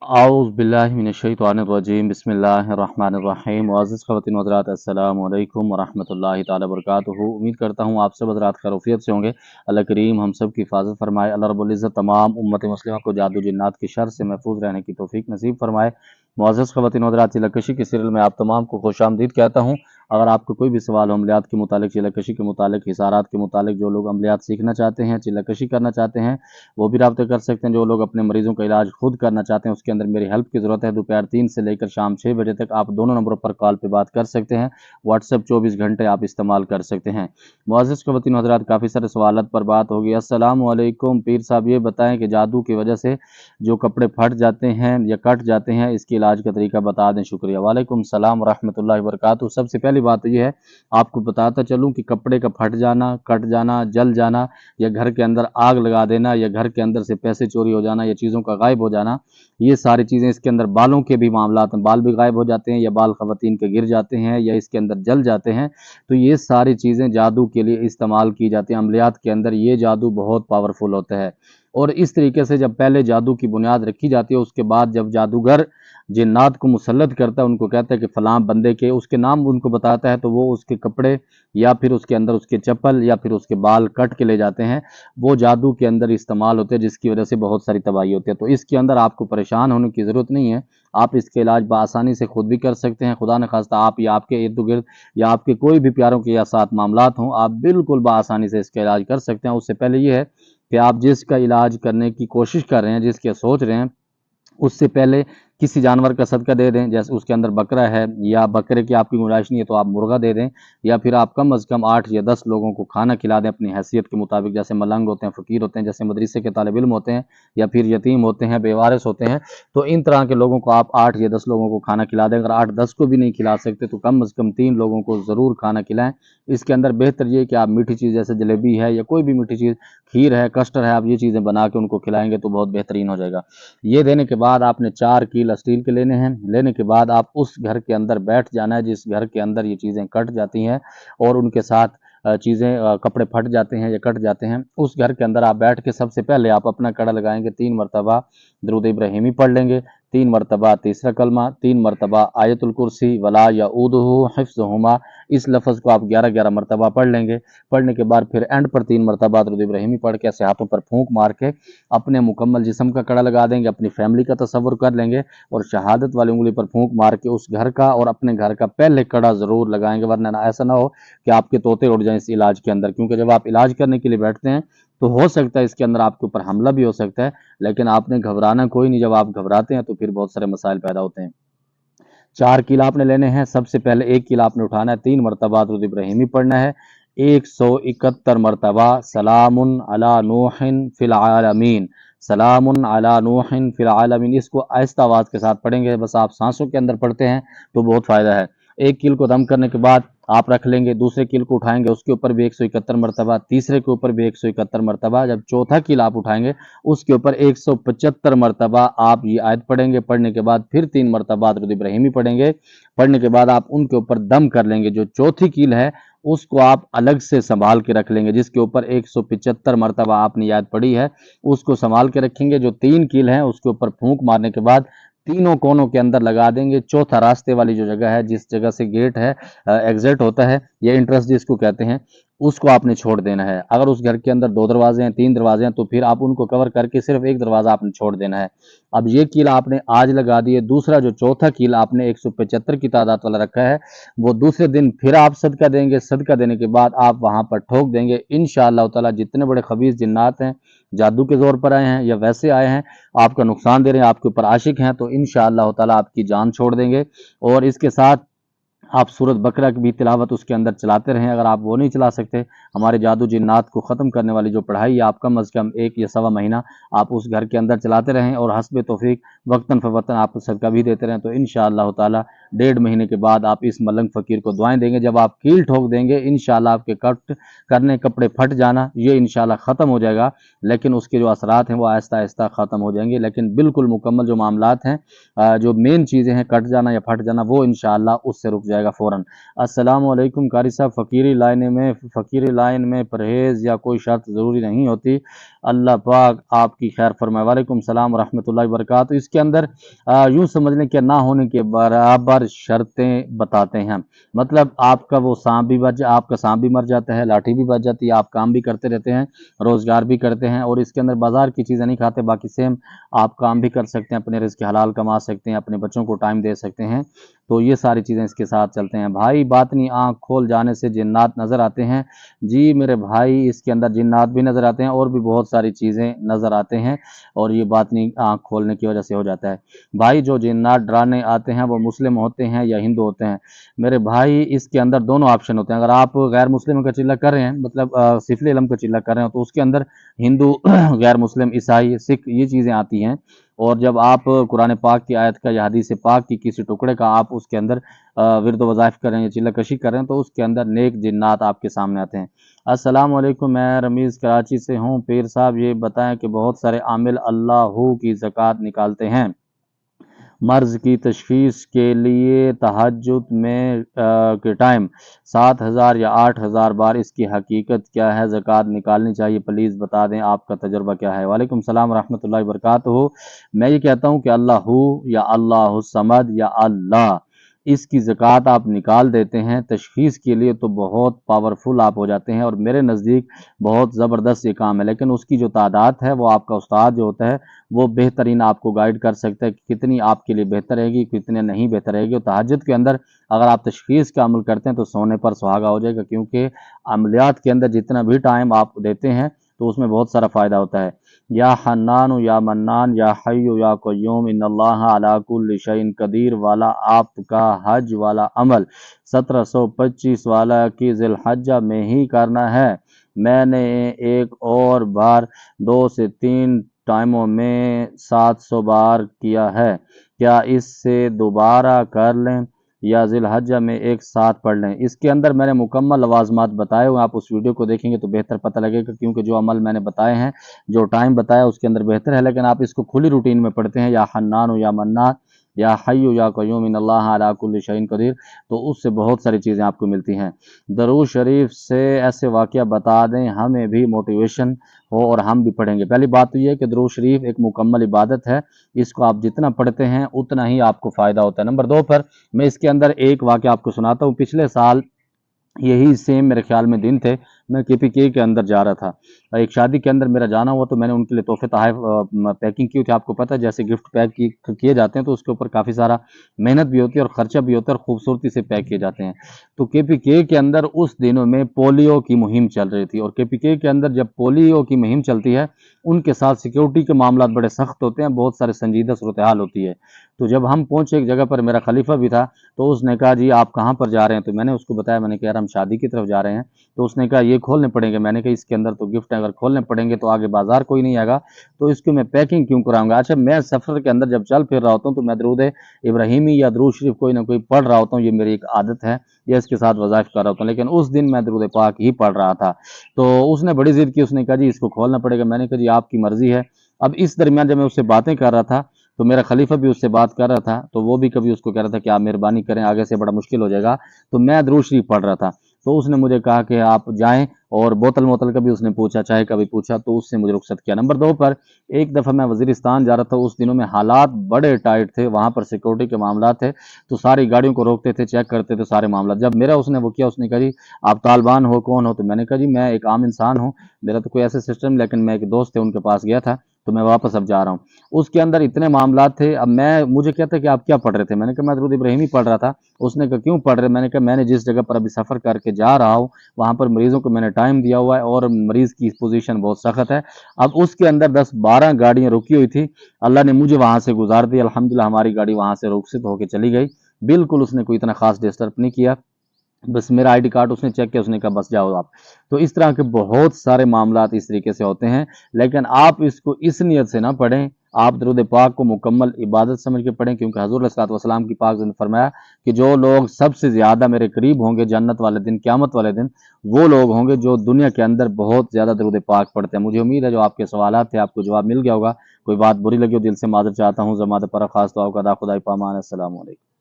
आऊज़ बिल्लाहि मिनश्शैतानिर्रजीम बिस्मिल्लाहिर्रहमानिर्रहीम। मुअज़्ज़िज़ ख़वातीन व हज़रात, अस्सलामु अलैकुम व रहमतुल्लाहि तआला व बरकातुहू। उम्मीद करता हूँ आप सब हज़रात खैरियत से होंगे। अल्लाह करीम हम सब की हिफाज़त फरमाए। अल्लाह रब्बुल इज़्ज़त तमाम उम्मत मुस्लिमा को जादू जिन्नात की शर से महफूज रहने की तौफ़ीक नसीब फरमाए। मुअज़्ज़िज़ ख़वातीन व हज़रात, चिलकशी के सीरियल में आप तमाम को खुशामदीद कहता हूँ। अगर आपको कोई भी सवाल हो अमलियात के मुतालिक, चिलकशी के मुतालिक, हिसारात के मुतालिक, जो लोग अमलियात सीखना चाहते हैं, चिलकशी करना चाहते हैं, वो भी राब्ता कर सकते हैं। जो लोग अपने मरीज़ों का इलाज खुद करना चाहते हैं, उसके अंदर मेरी हेल्प की ज़रूरत है। दोपहर 3 से लेकर शाम 6 बजे तक आप दोनों नंबरों पर कॉल पे बात कर सकते हैं। व्हाट्सएप 24 घंटे आप इस्तेमाल कर सकते हैं। मुअज़्ज़िज़ ख़वातीन हज़रात, काफ़ी सारे सवालात पर बात होगी। अस्सलामु अलैकुम पीर साहब, ये बताएं कि जादू की वजह से जो कपड़े फट जाते हैं या कट जाते हैं, इसके इलाज का तरीका बता दें, शुक्रिया। वालेकुम सलाम व रहमतुल्लाहि व बरकातुहू। सबसे पहली बात तो ये है, आपको बताता चलूँ कि कपड़े का फट जाना, कट जाना, जल जाना, या घर के अंदर आग लगा देना, या घर के अंदर से पैसे चोरी हो जाना, या चीज़ों का गायब हो जाना, ये सारी चीज़ें, इसके अंदर बालों के भी मामलात हैं, बाल भी गायब हो जाते हैं, या बाल ख़वातीन के गिर जाते हैं, या इसके अंदर जल जाते हैं, तो ये सारी चीज़ें जादू के लिए इस्तेमाल की जाती हैं। अमलियात के अंदर ये जादू बहुत पावरफुल होता है। और इस तरीके से जब पहले जादू की बुनियाद रखी जाती है, उसके बाद जब जादूगर जिन्नात को मुसल्लत करता है, उनको कहता है कि फ़लाँ बंदे के, उसके नाम उनको बताता है, तो वो उसके कपड़े या फिर उसके अंदर उसके चप्पल या फिर उसके बाल कट के ले जाते हैं। वो जादू के अंदर इस्तेमाल होते हैं, जिसकी वजह से बहुत सारी तबाही होती है। तो इसके अंदर आपको परेशान होने की ज़रूरत नहीं है। आप इसका इलाज बआसानी से खुद भी कर सकते हैं। खुदा न खास्ता आप या आपके इर्द-गिर्द या आपके कोई भी प्यारों के या साथ मामलात हों, आप बिल्कुल बआसानी से इसका इलाज कर सकते हैं। उससे पहले ये है कि आप जिसका इलाज करने की कोशिश कर रहे हैं, जिसके सोच रहे हैं, उससे पहले किसी जानवर का सदका दे दें। जैसे उसके अंदर बकरा है, या बकरे की आपकी गुंजाइश नहीं है तो आप मुर्गा दे दें, या फिर आप कम अज़ कम 8 या 10 लोगों को खाना खिला दें अपनी हैसियत के मुताबिक। जैसे मलंग होते हैं, फ़कीर होते हैं, जैसे मदरसे के तालिब इल्म होते हैं, या फिर यतीम होते हैं, बेवारिस होते हैं, तो इन तरह के लोगों को आप 8 या 10 लोगों को खाना खिला दें। अगर 8-10 को भी नहीं खिला सकते तो कम अज़ कम 3 लोगों को ज़रूर खाना खिलाएँ। इसके अंदर बेहतर ये कि आप मीठी चीज़ जैसे जलेबी है या कोई भी मीठी चीज़, खीर है, कस्टर्ड है, आप ये चीज़ें बना के उनको खिलाएँगे तो बहुत बेहतरीन हो जाएगा। ये देने के बाद आपने 4 कील स्टील के लेने हैं। लेने के बाद आप उस घर के अंदर बैठ जाना है जिस घर के अंदर ये चीज़ें कट जाती हैं और उनके साथ कपड़े फट जाते हैं या कट जाते हैं। उस घर के अंदर आप बैठ के सबसे पहले आप अपना कड़ा लगाएंगे, 3 मरतबा दरूद इब्राहिमी पढ़ लेंगे, 3 मरतबा तीसरा कलमा, 3 मरतबा आयतुल कुर्सी वला यऊदुहु हिफ्ज़ुहुमा। इस लफ्ज़ को आप 11-11 मरतबा पढ़ लेंगे। पढ़ने के बाद फिर एंड पर 3 मरतबा दरूद इब्राहिमी पढ़ के ऐसे हाथों पर फूंक मार के अपने मुकम्मल जिस्म का कड़ा लगा देंगे, अपनी फैमिली का तसव्वुर कर लेंगे और शहादत वाली उंगली पर फूंक मार के उस घर का और अपने घर का पहले कड़ा ज़रूर लगाएंगे। वरना ऐसा ना हो कि आपके तोते उड़ जाएं इस इलाज के अंदर, क्योंकि जब आप इलाज करने के लिए बैठते हैं तो हो सकता है इसके अंदर आपके ऊपर हमला भी हो सकता है। लेकिन आपने घबराना कोई नहीं। जब आप घबराते हैं तो फिर बहुत सारे मसाइल पैदा होते हैं। 4 किला आपने लेने हैं। सबसे पहले 1 किला आपने उठाना है, 3 मरतबा दरूद इब्राहिमी पढ़ना है, 171 मरतबा सलामुन अला नूहिन फिल आलमीन, सलामुन अला नूहिन फिल आलमीन। इसको आहिस्ता आवाज़ के साथ पढ़ेंगे। बस आप सांसों के अंदर पढ़ते हैं तो बहुत फ़ायदा है। 1 कील को दम करने के बाद आप रख लेंगे, दूसरे कील को उठाएंगे, उसके ऊपर भी 171 मरतबा, तीसरे के ऊपर भी 171 मरतबा। जब चौथा कील आप उठाएंगे उसके ऊपर 175 मरतबा आप ये आयत पढ़ेंगे। पढ़ने के बाद फिर 3 मरतबा दरूद इब्राहिमी पढ़ेंगे। पढ़ने के बाद आप उनके ऊपर दम कर लेंगे। जो चौथी कील है उसको आप अलग से संभाल के रख लेंगे, जिसके ऊपर 175 मरतबा आपने याद पढ़ी है उसको संभाल के रखेंगे। जो 3 कील हैं उसके ऊपर फूंक मारने के बाद तीनों कोनों के अंदर लगा देंगे। चौथा रास्ते वाली जो जगह है, जिस जगह से गेट है, एग्जिट होता है या इंट्रेंस जिसको कहते हैं, उसको आपने छोड़ देना है। अगर उस घर के अंदर 2 दरवाजे हैं, 3 दरवाजे हैं, तो फिर आप उनको कवर करके सिर्फ 1 दरवाज़ा आपने छोड़ देना है। अब ये कील आपने आज लगा दिए। दूसरा जो चौथा कील आपने 175 की तादाद वाला रखा है, वो दूसरे दिन फिर आप सदका देंगे। सदका देने के बाद आप वहाँ पर ठोक देंगे। इंशाअल्लाह ताला जितने बड़े खबीस जिन्नात हैं, जादू के ज़ोर पर आए हैं या वैसे आए हैं, आपका नुकसान दे रहे हैं, आपके ऊपर आशिक हैं, तो इंशाअल्लाह ताला आपकी जान छोड़ देंगे। और इसके साथ आप सूरत बकरा की भी तिलावत उसके अंदर चलाते रहें। अगर आप वो नहीं चला सकते, हमारे जादू जिन्नात को ख़त्म करने वाली जो पढ़ाई है, आप कम अज़ कम 1 या सवा महीना आप उस घर के अंदर चलाते रहें और हस्ब तौफीक वक्तन फ़वक्तन आप सदका भी देते रहें, तो इंशाअल्लाह ताला 1.5 महीने के बाद आप इस मलंग फ़कीर को दुआएं देंगे। जब आप कील ठोक देंगे इंशाल्लाह आपके कट करने कपड़े फट जाना ये इंशाल्लाह ख़त्म हो जाएगा, लेकिन उसके जो असरात हैं वो आहिस्ता आहिस्ता ख़त्म हो जाएंगे। लेकिन बिल्कुल मुकम्मल जो मामलात हैं, जो मेन चीज़ें हैं कट जाना या फट जाना, वो इंशाल्लाह उससे रुक जाएगा फ़ौरन। अस्सलामु अलैकुम कारी साहब, फ़कीरी लाइन में परहेज़ या कोई शर्त ज़रूरी नहीं होती, अल्लाह पाक आपकी खैर फरमाए। वालेकुम सलाम व रहमतुल्लाहि व बरकातहू। इसके अंदर यूँ समझ लें कि ना होने के बराबर शर्तें बताते हैं। मतलब आपका वो सांप भी आपका सांप भी मर जाता है, लाठी भी बच जाती है, आप काम भी करते रहते हैं, रोज़गार भी करते हैं और इसके अंदर बाज़ार की चीज़ें नहीं खाते, बाकी सेम आप काम भी कर सकते हैं, अपने रिज़्क़ हलाल कमा सकते हैं, अपने बच्चों को टाइम दे सकते हैं। तो ये सारी चीज़ें इसके साथ चलते हैं। भाई बातनी आँख खोल जाने से जिन्नात नज़र आते हैं। जी मेरे भाई, इसके अंदर जिन्नात भी नज़र आते हैं और भी बहुत सारी चीज़ें नज़र आते हैं और ये बातनी आँख खोलने की वजह से हो जाता है। भाई जो जिन्नात डराने आते हैं वो मुस्लिम होते हैं या हिंदू होते हैं? मेरे भाई इसके अंदर दोनों ऑप्शन होते हैं। अगर आप गैर मुस्लिम का चिल्ला कर रहे हैं, मतलब सिफली इलम का चिल्ला कर रहे हो, तो उसके अंदर हिंदू गैर मुस्लिम ईसाई सिख ये चीज़ें आती हैं। और जब आप कुरान पाक की आयत का या हदीस पाक की किसी टुकड़े का आप उसके अंदर विर्द वज़ाइफ कर रहे हैं, चिल्ला कशी कर रहे हैं, तो उसके अंदर नेक जिन्नात आपके सामने आते हैं। अस्सलाम वालेकुम, मैं रमीज़ कराची से हूँ। पीर साहब ये बताएं कि बहुत सारे आमिल अल्लाहू की ज़कात निकालते हैं, मर्ज़ की तशख़ीस के लिए तहज्जुद में के टाइम 7,000 या 8,000 बार, इसकी हकीकत क्या है? ज़कात निकालनी चाहिए, प्लीज़ बता दें, आपका तजुर्बा क्या है? वालेकुम सलाम रहमतुल्लाहि व बरकातहू। मैं ये कहता हूँ कि अल्लाहू या अल्लाहुस समद या अल्लाह, इसकी ज़कात आप निकाल देते हैं तशख़ीस के लिए तो बहुत पावरफुल आप हो जाते हैं और मेरे नज़दीक बहुत ज़बरदस्त ये काम है। लेकिन उसकी जो तादाद है वो आपका उस्ताद जो होता है वो बेहतरीन आपको गाइड कर सकता है कि कितनी आपके लिए बेहतर रहेगी, कितने नहीं बेहतर रहेगी। और तहज्जुद के अंदर अगर आप तशख़ीस का अमल करते हैं तो सोने पर सुहागा हो जाएगा, क्योंकि अमलियात के अंदर जितना भी टाइम आप देते हैं तो उसमें बहुत सारा फ़ायदा होता है। या हन्नान या मन्नान या हय्यु या क़य्यूम इन्नल्लाह अला कुल्लि शैइन क़दीर वाला आपका हज वाला अमल 1725 वाला की ज़िलहज्जा में ही करना है। मैंने एक और बार 2 से 3 टाइमों में 700 बार किया है, क्या इससे दोबारा कर लें या ज़िलहज्जा में एक साथ पढ़ लें? इसके अंदर मैंने मुकम्मल लवाज़मात बताए हुए, आप उस वीडियो को देखेंगे तो बेहतर पता लगेगा, क्योंकि जो अमल मैंने बताए हैं, जो टाइम बताया उसके अंदर बेहतर है। लेकिन आप इसको खुली रूटीन में पढ़ते हैं, या हन्नान या मन्नान या हय्यु या क़य्यूम इन्नल्लाह अला कुल्लि शैइन क़दीर, तो उससे बहुत सारी चीज़ें आपको मिलती हैं। दरूद शरीफ से ऐसे वाक़या बता दें हमें भी मोटिवेशन हो और हम भी पढ़ेंगे। पहली बात तो ये है कि दरूद शरीफ एक मुकम्मल इबादत है, इसको आप जितना पढ़ते हैं उतना ही आपको फ़ायदा होता है। नंबर 2 पर मैं इसके अंदर एक वाक़या आपको सुनाता हूँ। पिछले साल यही सेम मेरे ख्याल में दिन थे, मैं केपीके के अंदर जा रहा था, एक शादी के अंदर मेरा जाना हुआ, तो मैंने उनके लिए तोहफ़े तोहफ़ पैकिंग की थी। आपको पता है जैसे गिफ्ट पैक किए जाते हैं तो उसके ऊपर काफ़ी सारा मेहनत भी होती है और ख़र्चा भी होता है और खूबसूरती से पैक किए जाते हैं। तो केपीके के अंदर उस दिनों में पोलियो की मुहिम चल रही थी, और केपीके के अंदर जब पोलियो की मुहिम चलती है उनके साथ सिक्योरिटी के मामलात बड़े सख्त होते हैं, बहुत सारे संजीदा सूरत हाल होती है। तो जब हम पहुँचे एक जगह पर, मेरा खलीफा भी था, तो उसने कहा जी आप कहाँ पर जा रहे हैं? तो मैंने उसको बताया, मैंने कहा यार हम शादी की तरफ जा रहे हैं। तो उसने कहा ये खोलने पड़ेंगे। मैंने कहा इसके अंदर तो गिफ्ट है, अगर खोलने पड़ेंगे तो आगे बाजार कोई नहीं आएगा, तो इसको मैं पैकिंग क्यों कराऊंगा? अच्छा, मैं सफ़र के अंदर जब चल फिर रहा होता हूँ तो मैं दरूद इब्राहिमी या दरूद शरीफ कोई ना कोई पढ़ रहा होता हूँ, ये मेरी एक आदत है, या इसके साथ वज़ाइफ कर रहा होता हूँ। लेकिन उस दिन मैं दरूद पाक ही पढ़ रहा था, तो उसने बड़ी ज़िद की, उसने कहा जी इसको खोलना पड़ेगा। मैंने कहा जी आपकी मर्ज़ी है। अब इस दरमियान जब मैं उससे बातें कर रहा था तो मेरा खलीफा भी उससे बात कर रहा था, तो वो भी कभी उसको कह रहा था कि आप मेहरबानी करें, आगे से बड़ा मुश्किल हो जाएगा। तो मैं दरूद शरीफ पढ़ रहा था, तो उसने मुझे कहा कि आप जाएं, और बोतल का भी उसने पूछा, चाय का भी पूछा, तो उससे मुझे रुखसत किया। नंबर 2 पर एक दफ़ा मैं वज़ीरिस्तान जा रहा था, उस दिनों में हालात बड़े टाइट थे, वहाँ पर सिक्योरिटी के मामला थे, तो सारी गाड़ियों को रोकते थे, चेक करते थे सारे मामला। जब मेरा उसने वो किया, उसने कहा जी आप तालिबान हो, कौन हो? तो मैंने कहा जी मैं एक आम इंसान हूँ, मेरा तो कोई ऐसा सिस्टम, लेकिन मैं एक दोस्त थे उनके पास गया था, तो मैं वापस अब जा रहा हूँ। उसके अंदर इतने मामलात थे। अब मुझे कहता है कि आप क्या पढ़ रहे थे? मैंने कहा मैं दरूद इब्राहिमी पढ़ रहा था। उसने कहा क्यों पढ़ रहे? मैंने कहा मैंने जिस जगह पर अभी सफ़र करके जा रहा हूँ वहाँ पर मरीज़ों को मैंने टाइम दिया हुआ है और मरीज़ की पोजीशन बहुत सख्त है। अब उसके अंदर 10-12 गाड़ियाँ रुकी हुई थी, अल्लाह ने मुझे वहाँ से गुजार दी, अल्हम्दुलिल्लाह हमारी गाड़ी वहाँ से रुखसत होकर चली गई। बिल्कुल उसने कोई इतना ख़ास डिस्टर्ब नहीं किया। بس میرا آئی ڈی کارڈ اس نے چیک کیا، اس نے کہا بس جاؤ آپ۔ تو اس طرح کے بہت سارے معاملات اس طریقے سے ہوتے ہیں، لیکن آپ اس کو اس نیت سے نہ پڑھیں، آپ درود پاک کو مکمل عبادت سمجھ کے پڑھیں، کیونکہ حضور علیہ الصلوۃ والسلام کی پاک نے فرمایا کہ جو لوگ سب سے زیادہ میرے قریب ہوں گے جنت والے دن، قیامت والے دن، وہ لوگ ہوں گے جو دنیا کے اندر بہت زیادہ درود پاک پڑھتے ہیں۔ مجھے امید ہے جو آپ کے سوالات تھے آپ کو جواب مل گیا ہوگا، کوئی بات بری لگی ہو دل سے معذرت چاہتا ہوں، زمانت پر خاص دعا کا ادا، خدا پامان، السلام علیکم۔